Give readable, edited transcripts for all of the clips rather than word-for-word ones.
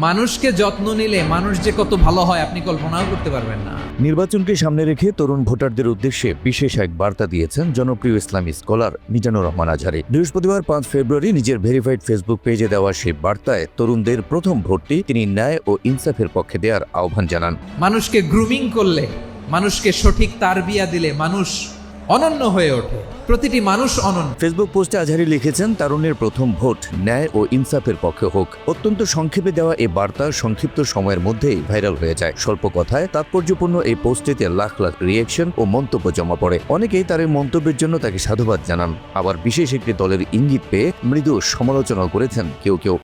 মানুষকে যত্ন নিলে মানুষ যে কত ভালো হয় আপনি কল্পনাও করতে পারবেন না। নির্বাচনকে সামনে রেখে তরুণ ভোটারদের উদ্দেশ্যে বিশেষ এক বার্তা দিয়েছেন জনপ্রিয় ইসলামী স্কলার মিজানুর রহমান আজহারী। বৃহস্পতিবার ৫ ফেব্রুয়ারি নিজের ভেরিফাইড ফেসবুক পেজে দেওয়া সেই বার্তায় তরুণদের প্রথম ভোটটি তিনি ন্যায় ও ইনসাফের পক্ষে দেওয়ার আহ্বান জানান। মানুষকে গ্রুমিং করলে, মানুষকে সঠিক তারবিয়া দিলে মানুষ অনন্য হয়ে ওঠে। প্রতিটি মানুষ অনন্য। ফেসবুক পোস্টে আজহারী লিখেছেন, তারুণ্যের প্রথম ভোট ন্যায় ও ইনসাফের পক্ষে হোক। অত্যন্ত সংক্ষেপে দেওয়া এই বার্তা সংক্ষিপ্ত সময়ের মধ্যেই ভাইরাল হয়ে যায়। স্বল্প কথায় তাৎপর্যপূর্ণ এই পোস্টটিতে লাখ লাখ রিয়েকশন ও মন্তব্য জমা পড়ে। অনেকেই তার এই মন্তব্যের জন্য তাকে সাধুবাদ জানান, আবার বিশেষ একটি দলের ইঙ্গিত পেয়ে মৃদু সমালোচনাও করেছেন কেউ কেউ।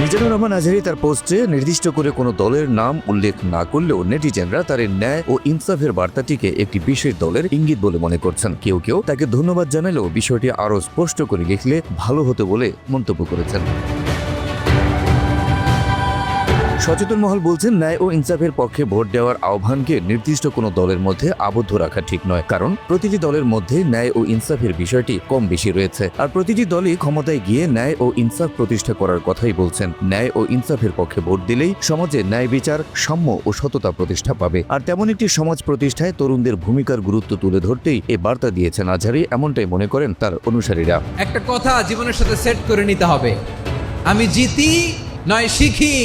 মিজানুর রহমান আজহারী তার পোস্টে নির্দিষ্ট করে কোনো দলের নাম উল্লেখ না করলেও নেটিজেনরা তার ন্যায় ও ইনসাফের বার্তাটিকে একটি বিশেষ দলের ইঙ্গিত বলে মনে করছেন। কেউ কেউ তাকে ধন্যবাদ জানালেও বিষয়টি আরও স্পষ্ট করে লিখলে ভালো হতো বলে মন্তব্য করেছেন। সচেতন মহল বলছেন, ন্যায় ও ইনসাফের পক্ষে ভোট দেওয়ার আহ্বানকে নির্দিষ্ট কোনো দলের মধ্যে আবদ্ধ রাখা ঠিক নয়, কারণ প্রতিটি দলের মধ্যে ন্যায় ও ইনসাফের বিষয়টি কম বেশি রয়েছে। আর প্রতিটি দলই ক্ষমতায় গিয়ে ন্যায় ও ইনসাফ প্রতিষ্ঠা করার কথাই বলছেন। ন্যায় ও ইনসাফের পক্ষে ভোট দিলেই সমাজে ন্যায় বিচার, সাম্য ও সততা প্রতিষ্ঠা পাবে। আর তেমন একটি সমাজ প্রতিষ্ঠায় তরুণদের ভূমিকার গুরুত্ব তুলে ধরতেই এই বার্তা দিয়েছেন আজহারী, এমনটাই মনে করেন তার অনুসারীরা। একটা কথা জীবনের সাথে সেট করে নিতে হবে, আমি জিতি নয় শিখি।